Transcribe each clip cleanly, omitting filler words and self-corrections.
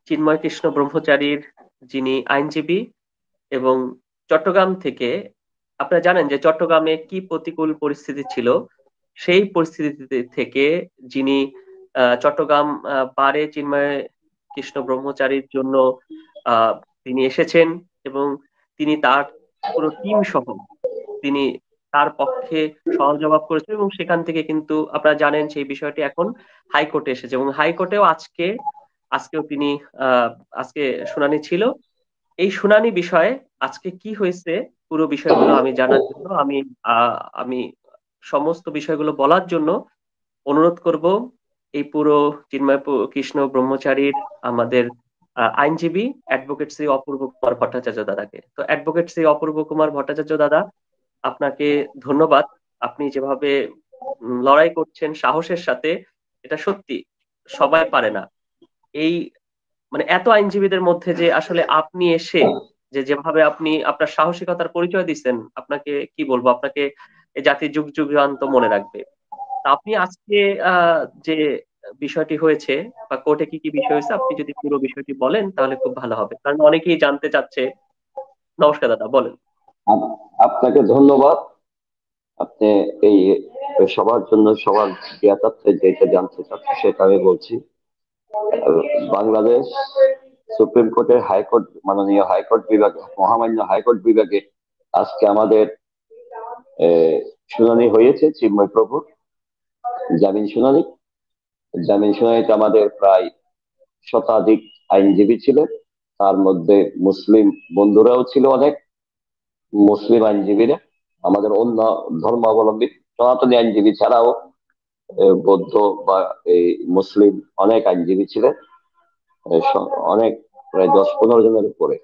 চিন্ময় কৃষ্ণ ব্রহ্মচারীর যিনি আইনজীবী এবং চট্টগ্রাম থেকে, আপনারা জানেন যে চট্টগ্রামে কি প্রতিকূল পরিস্থিতি ছিল, সেই পরিস্থিতি থেকে যিনি চট্টগ্রাম বারে চিন্ময় কৃষ্ণ ব্রহ্মচারীর জন্য আহ, তিনি এসেছেন এবং তিনি তার পুরো টিম সহ তিনি তার পক্ষে সওয়াল জবাব করেছেন এবং সেখান থেকে কিন্তু আপনারা জানেন সেই বিষয়টি এখন হাইকোর্টে এসেছে এবং হাইকোর্টেও আজকেও তিনি আহ আজকে শুনানি ছিল। এই শুনানি বিষয়ে আজকে কি হয়েছে পুরো বিষয়গুলো আমি জানার জন্য আমি সমস্ত বিষয়গুলো বলার জন্য অনুরোধ করব এই পুরো কৃষ্ণ ব্রহ্মচারীর আমাদের আইনজীবী অ্যাডভোকেট শ্রী অপূর্ব কুমার ভট্টাচার্য দাদাকে। তো অ্যাডভোকেট শ্রী অপূর্ব কুমার ভট্টাচার্য দাদা, আপনাকে ধন্যবাদ। আপনি যেভাবে লড়াই করছেন সাহসের সাথে, এটা সত্যি সবাই পারে না। এই মানে এত আইনজীবীদের মধ্যে যে আসলে আপনি এসে যেভাবে আপনি আপনার সাহসিকতার পরিচয় দিচ্ছেন, আপনাকে কি বলবো, আপনাকে এই জাতি যুগ যুগান্ত মনে রাখবে। তা আপনি আজকে যে বিষয়টি হয়েছে বা কোর্টে কি কি বিষয় হয়েছে, আপনি যদি পুরো বিষয়টি বলেন তাহলে খুব ভালো হবে, কারণ অনেকেই জানতে চাচ্ছে। নমস্কার দাদা, বলেন। আপনাকে ধন্যবাদ। আপনি এই সবার জন্য সবার জ্ঞাতার্থে যেটা জানতে চাচ্ছি সেটা আমি বলছি। বাংলাদেশ সুপ্রিম কোর্টের হাইকোর্ট, মাননীয় হাইকোর্ট বিভাগে, মহামান্য হাইকোর্ট বিভাগে আজকে আমাদের শুনানি হয়েছে চিন্ময় প্রভুর জামিন শুনানি। জামিন শুনানিতে আমাদের প্রায় শতাধিক আইনজীবী ছিলেন। তার মধ্যে মুসলিম বন্ধুরাও ছিল অনেক, মুসলিম আইনজীবীরা, আমাদের অন্য ধর্মাবলম্বী সনাতনী আইনজীবী ছাড়াও বৌদ্ধ বা এই মুসলিম অনেক আইনজীবী ছিলেন। অনেক, প্রায় 10-15 জনের উপরে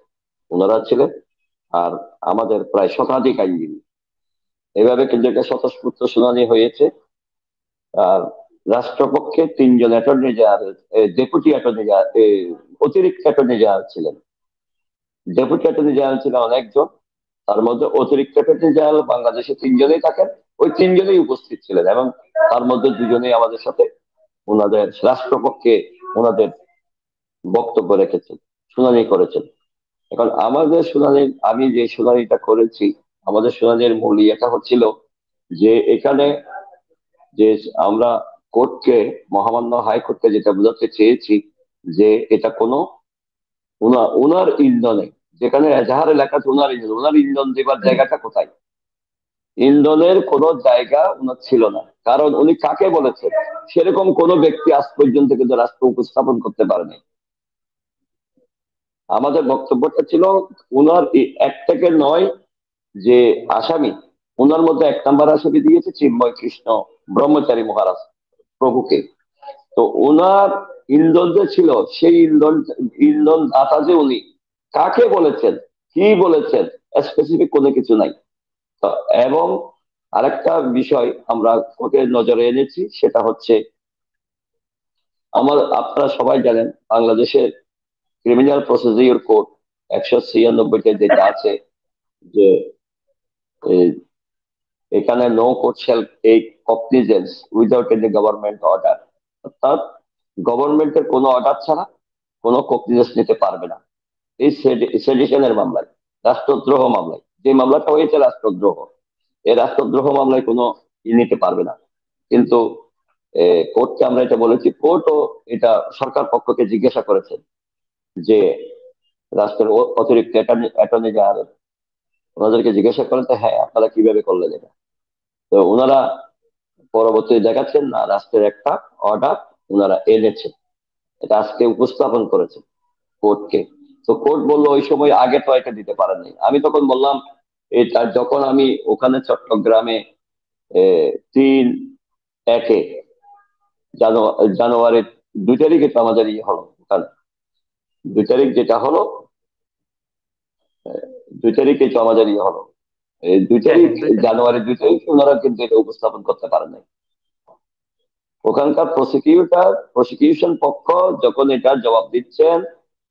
ওনারা ছিলেন। আর আমাদের প্রায় শতাধিক আইনজীবী, এভাবে কিন্তু একটা স্বতঃস্ফূর্ত শুনানি হয়েছে। আর রাষ্ট্রপক্ষে 3 জন attorney general, deputy attorney general, অতিরিক্ত অ্যাটর্নি জেনারেল ছিলেন। ডেপুটি অ্যাটর্নি জেনারেল ছিলেন অনেকজন, তার মধ্যে অতিরিক্ত অ্যাটর্নি জেনারেল বাংলাদেশে 3 জনই থাকেন। ওই 3 জনই উপস্থিত ছিলেন এবং তার মধ্যে 2জনই আমাদের সাথে ওনাদের রাষ্ট্রপক্ষে ওনাদের বক্তব্য রেখেছেন, শুনানি করেছেন। এখন আমাদের শুনানি, আমি যে শুনানিটা করেছি, আমাদের শুনানির মূল ইয়েটা হচ্ছিল যে এখানে যে আমরা কোর্টকে, মহামান্য হাইকোর্টকে যেটা বোঝাতে চেয়েছি যে এটা কোনো ওনার ইন্ধনে, যেখানে এজাহারে লেখা আছে ওনার ইন্ধন দেবার জায়গাটা কোথায়? ইন্ধনের কোন জায়গা ওনার ছিল না, কারণ উনি কাকে বলেছেন সেরকম কোন ব্যক্তি আজ পর্যন্ত কিন্তু রাষ্ট্র উপস্থাপন করতে পারেনি। আমাদের বক্তব্যটা ছিল উনার এক থেকে 9 যে আসামি, উনার মধ্যে 1 নম্বর আসামি দিয়েছে চিন্ময় কৃষ্ণ ব্রহ্মচারী মহারাজ প্রভুকে। তো উনার ইন্ধন যে ছিল, সেই ইন্ধন দাতা যে উনি, কাকে বলেছেন, কি বলেছেন, স্পেসিফিক কোনো কিছু নাই। তো এবং আরেকটা বিষয় আমরা কোর্টের নজরে এনেছি, সেটা হচ্ছে আপনারা সবাই জানেন বাংলাদেশের ক্রিমিনাল প্রসিডিওর কোড 196-তে যেটা আছে যে এখানে no court shall take cognizance without any government order, অর্থাৎ গভর্নমেন্টের কোনো অর্ডার ছাড়া কোনো কগনিজেন্স নিতে পারবে না। এই সেডিশনের মামলায়, রাষ্ট্রদ্রোহ মামলায়, যে মামলাটা হয়েছে রাষ্ট্রদ্রোহ, এই রাষ্ট্রদ্রোহ মামলায় কোনো নিতে পারবে না। কিন্তু কোর্টকে আমরা এটা বলেছি, কোর্টও এটা সরকার পক্ষকে জিজ্ঞাসা করেছে যে রাষ্ট্রের অতিরিক্ত অ্যাটর্নি জেনারেল ওনাদেরকে জিজ্ঞাসা করেন, হ্যাঁ আপনারা কিভাবে করলেন এটা? তো ওনারা পরবর্তী দেখাচ্ছেন না, রাষ্ট্রের একটা অর্ডার ওনারা এনেছেন, এটা আজকে উপস্থাপন করেছেন কোর্টকে। তো কোর্ট বললো ওই সময় আগে তো এটা দিতে পারেন নাই। আমি তখন বললাম এটা যখন আমি ওখানে চট্টগ্রামে 3/1 জানুয়ারির 2 তারিখে তো আমাদের ইয়ে হলো ওখানে, 2 তারিখ যেটা হলো, 2 তারিখে তো আমাদের ইয়ে হলো, এই দুই হ্যাঁ, তারিখ হ্যাঁ, 2 তারিখ। জানুয়ারি 2 তারিখ ওনারা কিন্তু এটা উপস্থাপন করতে পারেন নাই। ওখানকার প্রসিকিউশন পক্ষ যখন এটা জবাব দিচ্ছেন,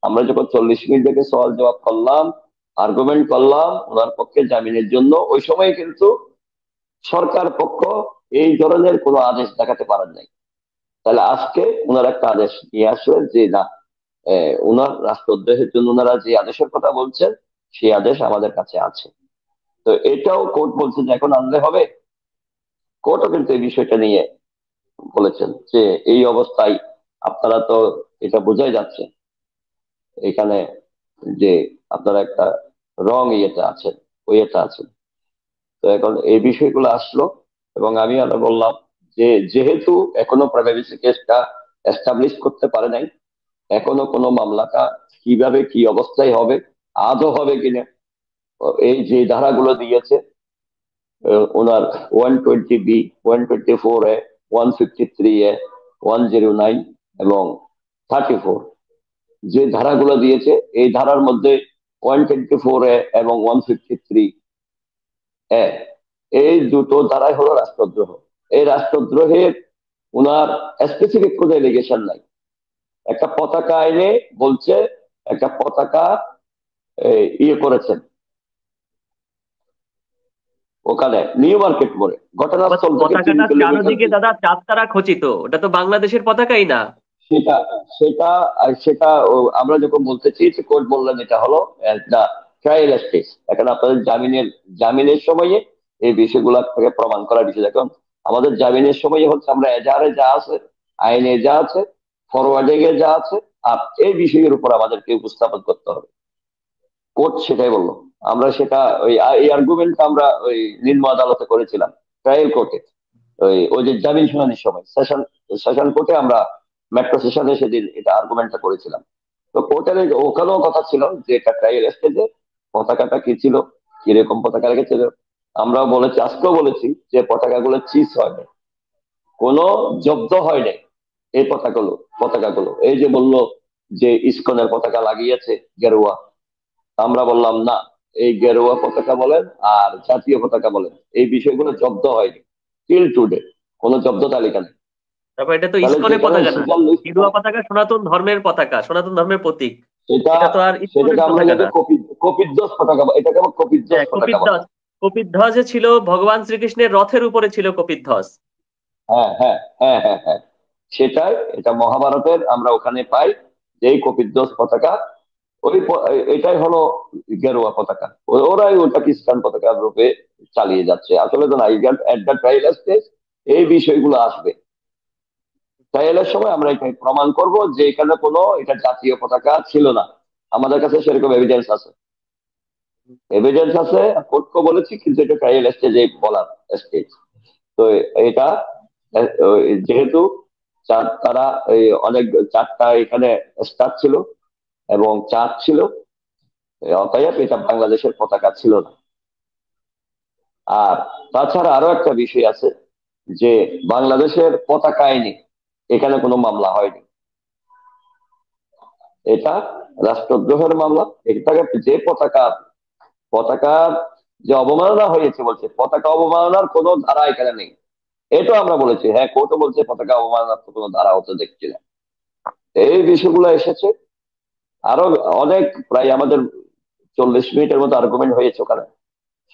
আমরা যখন 40 মিনিট থেকে সওয়াল জবাব করলাম, আর্গুমেন্ট করলাম ওনার পক্ষে জামিনের জন্য, ওই সময় কিন্তু সরকার পক্ষ এই ধরনের কোনো আদেশ দেখাতে পারেন নাই। তাহলে আজকে ওনার একটা আদেশ নিয়ে আসলেন যে না, উনার রাষ্ট্রদ্রোহের জন্য ওনারা যে আদেশের কথা বলছেন সেই আদেশ আমাদের কাছে আছে। তো এটাও কোর্ট বলছে যে এখন আনলে হবে। কোর্টও কিন্তু এই বিষয়টা নিয়ে বলেছেন যে এই অবস্থায় আপনারা তো, এটা বোঝাই যাচ্ছে এখানে যে আপনারা একটা রং ইয়েতে আছেন, ওইটা আছেন। তো এখন এই বিষয়গুলো আসলো, এবং আমি আরো বললাম যে যেহেতু এখনো প্রাইভেসি কেসটা এস্টাবলিশ করতে পারে নাই, এখনো কোনো মামলাটা কিভাবে কি অবস্থায় হবে, আদৌ হবে কিনা, এই যে ধারাগুলো দিয়েছে ওনার 120B, 124A, 153A, 109 এবং 34, যে ধারাগুলো দিয়েছে এই ধারার মধ্যে 124A এবং 153A, এই দুটো ধারাই হলো রাষ্ট্রদ্রোহ। এই রাষ্ট্রদ্রোহের উনার স্পেসিফিক কোনো এলিগেশন নাই। একটা পতাকা আইনে বলছে, একটা পতাকা ইয়ে করেছেন ওখানে নিউ মার্কেট মোড়ে, আবার ঘটনাস্থল থেকে তিন পতাকাটার কিলোমিটার চারদিকে দাদা চাঁদ তারা খচিত, ওটা তো বাংলাদেশের পতাকাই না। সেটা সেটা সেটা আমরা যখন বলতে চেয়েছি, কোর্ট বললেন এটা হলো একটা ট্রায়াল স্টেজ। এখন আপনাদের জামিনের সময়ে এই বিষয়গুলোকে প্রমাণ করার বিষয়। এখন আমাদের জামিনের সময় হচ্ছে আমরা এজাহারে যা আছে, আইনে যা আছে, ফরওয়ার্ডিং এ যা আছে, আর এই বিষয়ের উপর আমাদেরকে উপস্থাপন করতে হবে। কোর্ট সেটাই বললো। আমরা সেটা ওই এই আর্গুমেন্টটা আমরা ওই নিম্ন আদালতে করেছিলাম, ট্রায়াল কোর্টে, ওই ওই যে জামিন শুনানির সময় সেশন কোর্টে আমরা মেট্রো সেশনে সেদিন এটা আর্গুমেন্টটা করেছিলাম। তো কোর্টের ওখানেও কথা ছিল যে এটা ট্রায়াল স্টেজে পতাকাটা কি ছিল, কিরকম পতাকা রেখেছিল। আমরাও বলেছি, আজকেও বলেছি যে পতাকাগুলো চিজ হয় না, কোনো জব্দ হয় নাই এই পতাকাগুলো। এই যে বললো যে ইসকনের পতাকা লাগিয়েছে গেরুয়া, আমরা বললাম না, এই গেরুয়া পতাকা বলেন আর জাতীয় পতাকা বলেন, এই বিষয়গুলো জব্দ হয়নি টিল টুডে, কোনো জব্দ তালিকা নেই। তারপর এটা তো তাহলে ইসকনের যেখানে পতাকা না, সুপার লিস্ট, গেরুয়া পতাকা সনাতন ধর্মের পতাকা, সনাতন ধর্মের প্রতীক। সেটা এটা তো আর ইসকনের সেটাকে আমরা পতাকা যদি না। কপিধ্বজ পতাকা, এটাকে আবার কপিধ্বজ হ্যাঁ, পতাকা বলে। কপিধ্বজ। কপিধ্বজে ছিল ভগবান শ্রীকৃষ্ণের রথের উপরে ছিল কপিধ্বজ। হ্যাঁ, হ্যাঁ, হ্যাঁ, হ্যাঁ, হ্যাঁ, সেটাই। এটা মহাভারতের আমরা ওখানে পাই যে এই কপিধ্বজ পতাকা, এটাই হলো গেরুয়া পতাকা। ওরাই ওটা খ্রিস্টান পতাকার রূপে চালিয়ে যাচ্ছে। আসলে তো না, এট দ্য ট্রায়াল স্টেজ এই বিষয়গুলো আসবে। ট্রায়ালের সময় আমরা এটা প্রমাণ করব যে এখানে কোনো এটা জাতীয় পতাকা ছিল না। আমাদের কাছে সেরকম এভিডেন্স আছে, কোর্টকে বলেছি, কিন্তু এটা ট্রায়াল স্টেজে বলার স্টেজ। তো এটা যেহেতু তারা অনেক চারটা এখানে স্টার ছিল এবং চাঁদ ছিল, অতএব এটা বাংলাদেশের পতাকা ছিল না। আর তাছাড়া আরো একটা বিষয় আছে যে বাংলাদেশের পতাকা আইনে এখানে কোনো মামলা হয়নি। এটা রাষ্ট্রদ্রোহের মামলা। এটাকে যে পতাকার যে অবমাননা হয়েছে, বলছে পতাকা অবমাননার কোনো ধারা এখানে নেই। এটা আমরা বলেছি, হ্যাঁ, কোর্টও বলছে পতাকা অবমাননার তো কোনো ধারা হতে দেখছি না। এই বিষয়গুলো এসেছে আরো অনেক, প্রায় আমাদের 40 মিনিটের মতো আর্গুমেন্ট হয়েছে ওখানে,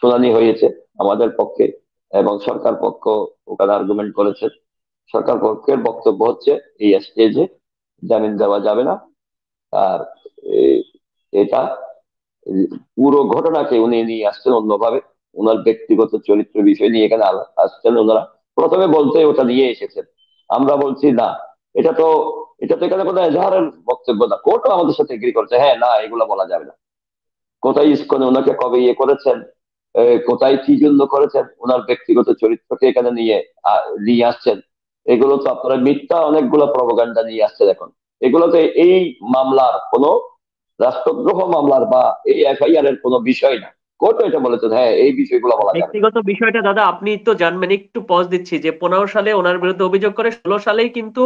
শুনানি হয়েছে আমাদের পক্ষে, এবং সরকার পক্ষ ওখানে আর্গুমেন্ট করেছে। সরকার পক্ষের বক্তব্য হচ্ছে এই স্টেজে জামিন দেওয়া যাবে না। আর এ- এটা পুরো ঘটনাকে উনি নিয়ে আসছেন অন্যভাবে, ওনার ব্যক্তিগত চরিত্র বিষয় নিয়ে এখানে আসছেন ওনারা। প্রথমে বলতে ওটা নিয়ে এসেছেন, আমরা বলছি না, এটা তো এটা তো এখানে কোনো এজাহারের বক্তব্য না। কোর্টও আমাদের সাথে এগ্রি করছে, হ্যাঁ, না, এগুলো বলা যাবে না। কোথায় ইসকনে ওনাকে কবে ইয়ে করেছেন, কোথায় কি জন্য করেছেন, ওনার ব্যক্তিগত চরিত্রকে এখানে নিয়ে আসছেন। এগুলো তো আপনারা মিথ্যা অনেকগুলো প্রপাগান্ডা নিয়ে আসছেন এখন। এগুলো তো এই মামলার কোনো রাষ্ট্রদ্রোহ মামলার বা এই এফআইআর এর কোনো বিষয় না। কোর্ট এটা বলেছেন, হ্যাঁ, এই বিষয়গুলো বলা যাবে না। ব্যক্তিগত বিষয়টা দাদা আপনি তো জানবেন, একটু পজ দিচ্ছি যে 15 সালে ওনার বিরুদ্ধে অভিযোগ করে 16 সালেই কিন্তু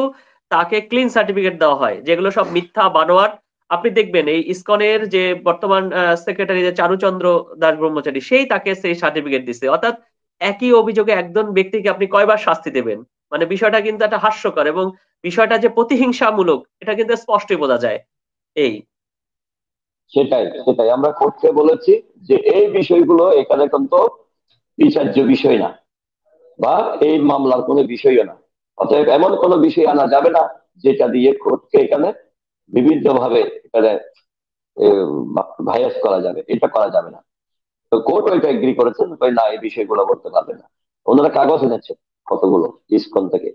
তাকে ক্লিন সার্টিফিকেট দেওয়া হয়, যেগুলো সব মিথ্যা বানোয়াট। আপনি দেখবেন এই ইসকনের যে বর্তমান সেক্রেটারি যে চারুচন্দ্র দাস ব্রহ্মচারী, সেই তাকে সেই সার্টিফিকেট দিচ্ছে। অর্থাৎ একই অভিযোগে একজন ব্যক্তিকে আপনি কয়বার শাস্তি দেবেন? মানে বিষয়টা কিন্তু একটা হাস্যকর, এবং বিষয়টা যে প্রতিহিংসামূলক এটা কিন্তু স্পষ্টই বোঝা যায়। এই সেটাই সেটাই আমরা কোর্টকে বলেছি যে এই বিষয়গুলো এখানে কিন্তু বিচার্য বিষয় না, বা এই মামলার কোনো বিষয়ও না। অতএব এমন কোনো বিষয় আনা যাবে না যেটা দিয়ে কোর্টকে এখানে বিভিন্ন ভাবে এখানে ভাইরাস করা যাবে, এটা করা যাবে না। তো কোর্ট ওইটা এগ্রি করেছেন, না এই বিষয়গুলো বলতে পারবে না। ওনারা কাগজ এনেছেন কতগুলো ইসকন থেকে।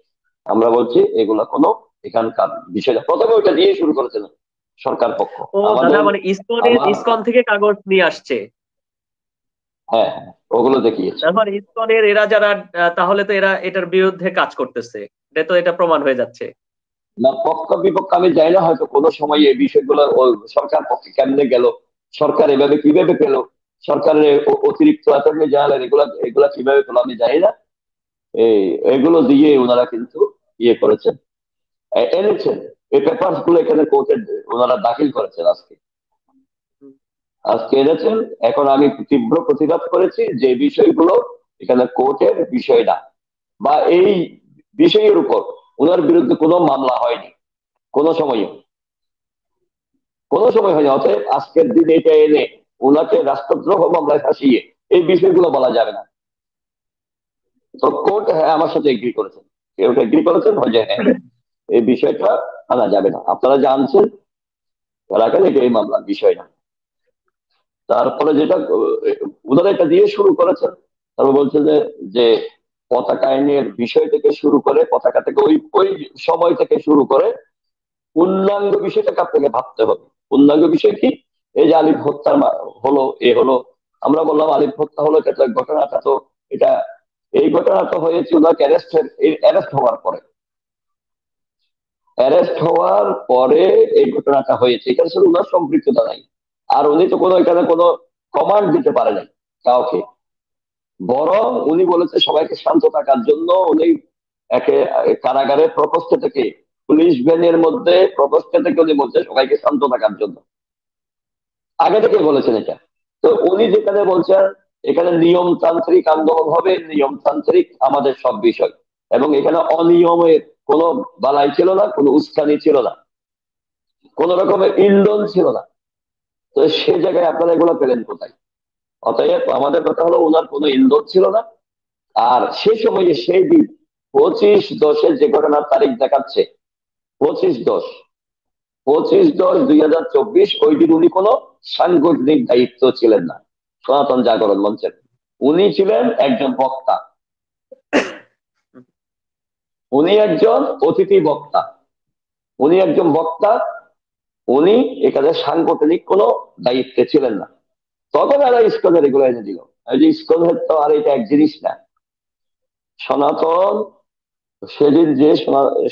আমরা বলছি এগুলা কোনো এখানকার বিষয় না। প্রথমে ওইটা দিয়ে শুরু করেছেন সরকার পক্ষ। ও দাদা, আমাদের মানে আমার ইসকন থেকে কাগজ নিয়ে আসছে? হ্যাঁ হ্যাঁ, ওগুলো দেখিয়েছে। তারপর ইসকনের এরা যারা, তাহলে তো এরা এটার বিরুদ্ধে কাজ করতেছে, এটা তো এটা প্রমাণ হয়ে যাচ্ছে। না, পক্ষ বিপক্ষ আমি জানি না, হয়তো কোনো সময় এই বিষয়গুলো সরকার পক্ষে কেমনে গেল, সরকার এভাবে কিভাবে পেল, সরকারের অতিরিক্ত অ্যাটর্নি জেনারেল এগুলা এগুলা কিভাবে পেলো আমি জানি না। এই এগুলো দিয়ে ওনারা কিন্তু ইয়ে করেছেন, এনেছেন। এই পেপার গুলো এখানে কোর্টে ওনারা দাখিল করেছেন আজকে। আজকে এনেছেন। এখন আমি তীব্র প্রতিবাদ করেছি যে বিষয়গুলো এখানে কোর্টের বিষয় না, বা এই বিষয়ের উপর ওনার বিরুদ্ধে কোনো মামলা হয়নি কোনো সময়ও, কোনো সময় হয়নি। অতএব আজকের দিনে এটা এনে ওনাকে রাষ্ট্রদ্রোহ মামলায় ফাঁসিয়ে এই বিষয়গুলো বলা যাবে না। তো কোর্ট হ্যাঁ আমার সাথে এগ্রি করেছেন, কেউ এগ্রি করেছেন যে হ্যাঁ এই বিষয়টা আনা যাবে না, আপনারা জানছেন রাখেন, এটা এই মামলার বিষয় না। তারপরে যেটা ওনারা এটা দিয়ে শুরু করেছেন, তারপর বলছে যে যে পতাকা আইনের বিষয় থেকে শুরু করে, পতাকা থেকে ওই ওই সময় থেকে শুরু করে পূর্ণাঙ্গ বিষয়টাকে আপনাকে ভাবতে হবে। পূর্ণাঙ্গ বিষয় কি? এই যে আলিফ হত্যার হলো, এ হলো, আমরা বললাম আলিফ হত্যা হলো, এটা তো ঘটনাটা তো এটা, এই ঘটনাটা হয়েছে ওনাকে অ্যারেস্ট হওয়ার পরে। অ্যারেস্ট হওয়ার পরে এই ঘটনাটা হয়েছে, এখানে শুধু ওনার সম্পৃক্ততা নাই। আর উনি তো কোনো এখানে কোনো কমান্ড দিতে পারে নাই কাউকে, বরং উনি বলেছে সবাইকে শান্ত থাকার জন্য। উনি একে কারাগারে প্রকোষ্ঠ থেকে, পুলিশ ভ্যানের মধ্যে প্রকোষ্ঠ থেকে উনি বলছে সবাইকে শান্ত থাকার জন্য, আগে থেকে বলেছেন এটা। তো উনি যেখানে বলছেন এখানে নিয়মতান্ত্রিক আন্দোলন হবে, নিয়মতান্ত্রিক আমাদের সব বিষয়, এবং এখানে অনিয়মের কোনো বালাই ছিল না, কোনো উস্কানি ছিল না, কোন রকমের ইন্ধন ছিল না। তো সে জায়গায় আপনারা এগুলো পেলেন কোথায়? অতএব আমাদের কথা হলো ওনার কোনো ইন্ধন ছিল না। আর সে সময়ে সেই দিন 25/10 যে ঘটনার তারিখ দেখাচ্ছে, 25/10, 25/10/2024, ওই দিন উনি কোনো সাংগঠনিক দায়িত্ব ছিলেন না সনাতন জাগরণ মঞ্চের। উনি ছিলেন একজন বক্তা, উনি একজন অতিথি বক্তা, উনি একজন বক্তা। উনি এখানে সাংগঠনিক কোনো দায়িত্বে ছিলেন না। তখন এরা ইস্কনের এগুলো এনে দিল। এই যে ইস্কনের তো আর এটা এক জিনিস না। সনাতন সেদিন যে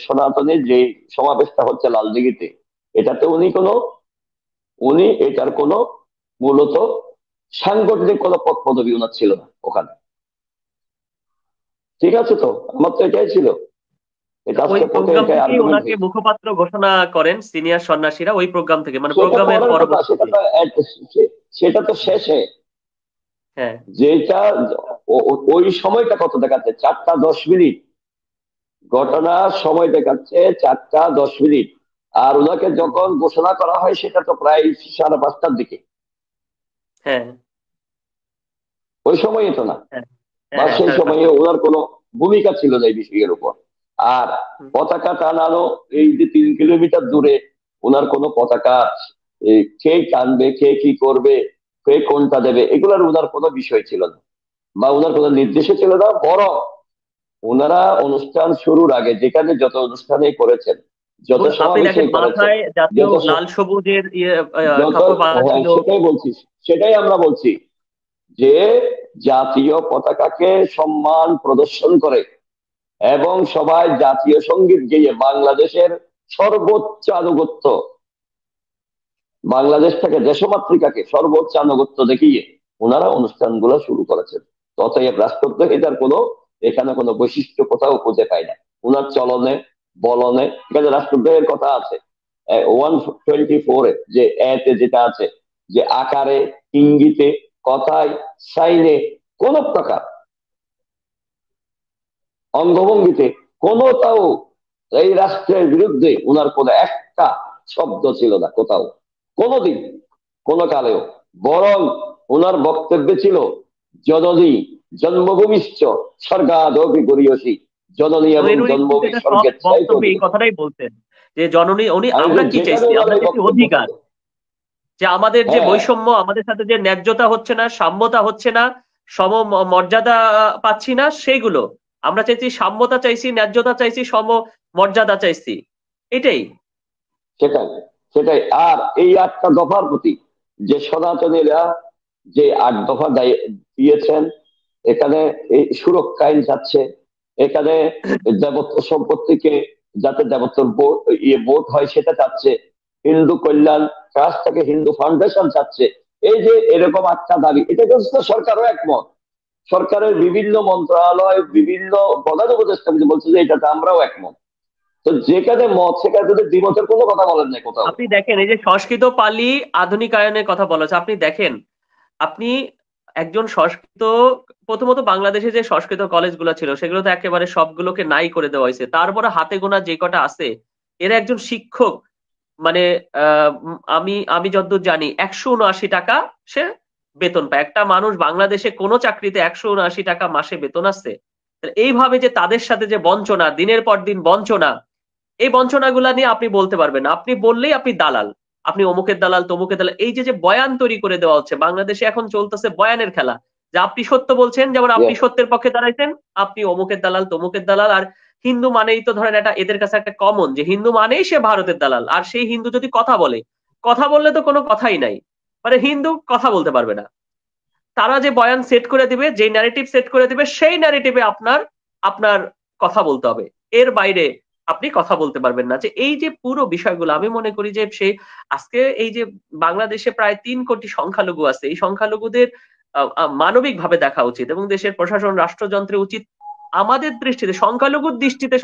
সনাতনের যে সমাবেশটা হচ্ছে লালদিঘিতে, এটাতে উনি এটার কোনো মূলত সাংগঠনিক কোনো পদ পদবি ওনার ছিল না ওখানে। ঠিক আছে, তো আমার তো এটাই ছিল, এটা ওই আজকে কোর্টে প্রোগ্রাম এটাই থেকেই আর্গুমেন্ট ওনাকে হয়েছে। মুখপাত্র ঘোষণা করেন সিনিয়র সন্ন্যাসীরা, ওই প্রোগ্রাম থেকে, মানে সেটা প্রোগ্রামের পরের কথা, পরবর্তীতে। সেটা তো শেষে, হ্যাঁ। যেটা ওই সময়টা কত দেখাচ্ছে, 4টা 10 মিনিট, ঘটনার সময় দেখাচ্ছে 4টা 10 মিনিট। আর ওনাকে যখন ঘোষণা করা হয় সেটা তো প্রায় 5:30টার দিকে, হ্যাঁ। ওই সময় তো না, হ্যাঁ। বা হ্যাঁ। হ্যাঁ, সেই সাড়ে সময়ে পাঁচটা। ওনার কোনো ভূমিকা ছিল না এই বিষয়ের উপর। আর হুম। পতাকা টানানো, এই যে 3 কিলোমিটার দূরে ওনার কোনো পতাকা কে টানবে, কে কি করবে, কে কোনটা দেবে, এগুলোর ওনার কোনো বিষয় ছিল না, বা ওনার কোনো নির্দেশও ছিল না। বরং ওনারা অনুষ্ঠান শুরুর আগে যেখানে যত অনুষ্ঠানে করেছেন, যত আপনি সমাবেশে দেখেন, করেছেন, মাথায় জাতীয় যত লাল সবুজের যত কাপড় বাঁধা হ্যাঁ ছিল। সেটাই বলছি, সেটাই আমরা বলছি যে জাতীয় পতাকাকে সম্মান প্রদর্শন করে এবং সবাই জাতীয় সঙ্গীত গেয়ে বাংলাদেশের সর্বোচ্চ আনুগত্য, বাংলাদেশ থেকে দেশমাতৃকাকে সর্বোচ্চ আনুগত্য দেখিয়ে ওনারা অনুষ্ঠানগুলো শুরু করেছেন। অতএব রাষ্ট্রদ্রোহিতার কোনো এখানে কোনো বৈশিষ্ট্য কোথাও খুঁজে পায় না ওনার চলনে বলনে। এখানে রাষ্ট্রদ্রোহের কথা আছে 124-এ, যে এতে যেটা আছে, যে আকারে, ইঙ্গিতে, কথায়, সাইনে, কোন প্রকার অঙ্গভঙ্গিতে কোনোটাও এই রাষ্ট্রের বিরুদ্ধে উনার কোনো একটা শব্দ ছিল না কোথাও, কোনোদিন, কোনো কালেও। বরং উনার বক্তব্যে ছিল জননী জন্মভূমিশ্চ স্বর্গাদপি গরীয়সী, জননী এবং উনি কিন্তু জন্মভূমি এটা সব স্বর্গের চাইতে বক্তব্যে এই অধিকতর। কথাটাই বলতেন, যে জননী উনি, আর আমরা কি যেখানে চাইছি, আমরা ওনার এই চাইছি বক্তব্য অধিকার, থাকে। যে আমাদের যে হ্যাঁ, বৈষম্য, আমাদের সাথে যে ন্যায্যতা হচ্ছে না, সাম্যতা হচ্ছে না, সম মর্যাদা পাচ্ছি না, সেইগুলো আমরা চাইছি। সাম্যতা চাইছি, ন্যায্যতা চাইছি, সম মর্যাদা চাইছি, এটাই। সেটাই, সেটাই। আর এই 8টা দফার প্রতি যে সনাতনীরা যে 8 দফা দিয়েছেন, এখানে এই সুরক্ষা আইন যাচ্ছে, এখানে দেবত্ব সম্পত্তিকে যাতে দেবত্বর বোর্ড হয় সেটা চাচ্ছে, হিন্দু কল্যাণ ট্রাস্ট হিন্দু ফাউন্ডেশন চাচ্ছে। এই যে এরকম 8টা দাবি, এটা কিন্তু সরকারও একমত। সরকারের বিভিন্ন মন্ত্রণালয়, বিভিন্ন প্রধান উপদেষ্টা কিন্তু বলছে যে এটাতে আমরাও একমত। তো যেখানে মত সেখানে যদি দ্বিমতের কোনো কথা বলেন না কোথাও। আপনি দেখেন, এই যে সংস্কৃত পালি আধুনিকায়নের কথা বলা হচ্ছে, আপনি দেখেন, আপনি একজন সংস্কৃত, প্রথমত বাংলাদেশে যে সংস্কৃত কলেজগুলো ছিল সেগুলো তো একেবারে সবগুলোকে নাই করে দেওয়া হয়েছে, তারপরে হাতে গোনা যে কটা আছে, এর একজন শিক্ষক, মানে আমি আমি যতদূর জানি 179 টাকা সে বেতন পায়। একটা মানুষ বাংলাদেশে কোনো চাকরিতে 179 টাকা মাসে বেতন আছে? এইভাবে যে তাদের সাথে যে বঞ্চনা, দিনের পর দিন বঞ্চনা, এই বঞ্চনাগুলা নিয়ে আপনি বলতে পারবেন না। আপনি বললেই আপনি দালাল, আপনি অমুকের দালাল, তমুকের দালাল। এই যে যে বয়ান তৈরি করে দেওয়া হচ্ছে, বাংলাদেশে এখন চলতেছে বয়ানের খেলা, যে আপনি সত্য বলছেন, যেমন আপনি Yes, সত্যের পক্ষে দাঁড়াইছেন, আপনি অমুকের দালাল, তমুকের দালাল। আর হিন্দু মানেই তো ধরেন এটা এদের কাছে একটা কমন, যে হিন্দু মানেই সে ভারতের দালাল। আর সেই হিন্দু যদি কথা বলে, কথা বললে তো কোনো কথাই নাই, মানে হিন্দু কথা বলতে পারবে না। তারা যে বয়ান সেট করে দিবে, যে ন্যারেটিভ সেট করে দিবে, সেই ন্যারেটিভে আপনার আপনার কথা বলতে হবে, এর বাইরে আপনি কথা বলতে পারবেন না। যে এই যে পুরো বিষয়গুলো, আমি মনে করি যে সেই আজকে এই যে বাংলাদেশে প্রায় 3 কোটি সংখ্যালঘু আছে, এই সংখ্যালঘুদের মানবিক ভাবে দেখা উচিত, এবং দেশের প্রশাসন রাষ্ট্রযন্ত্রে উচিত আমাদের দৃষ্টিতে, সংখ্যালঘুর দৃষ্টিতে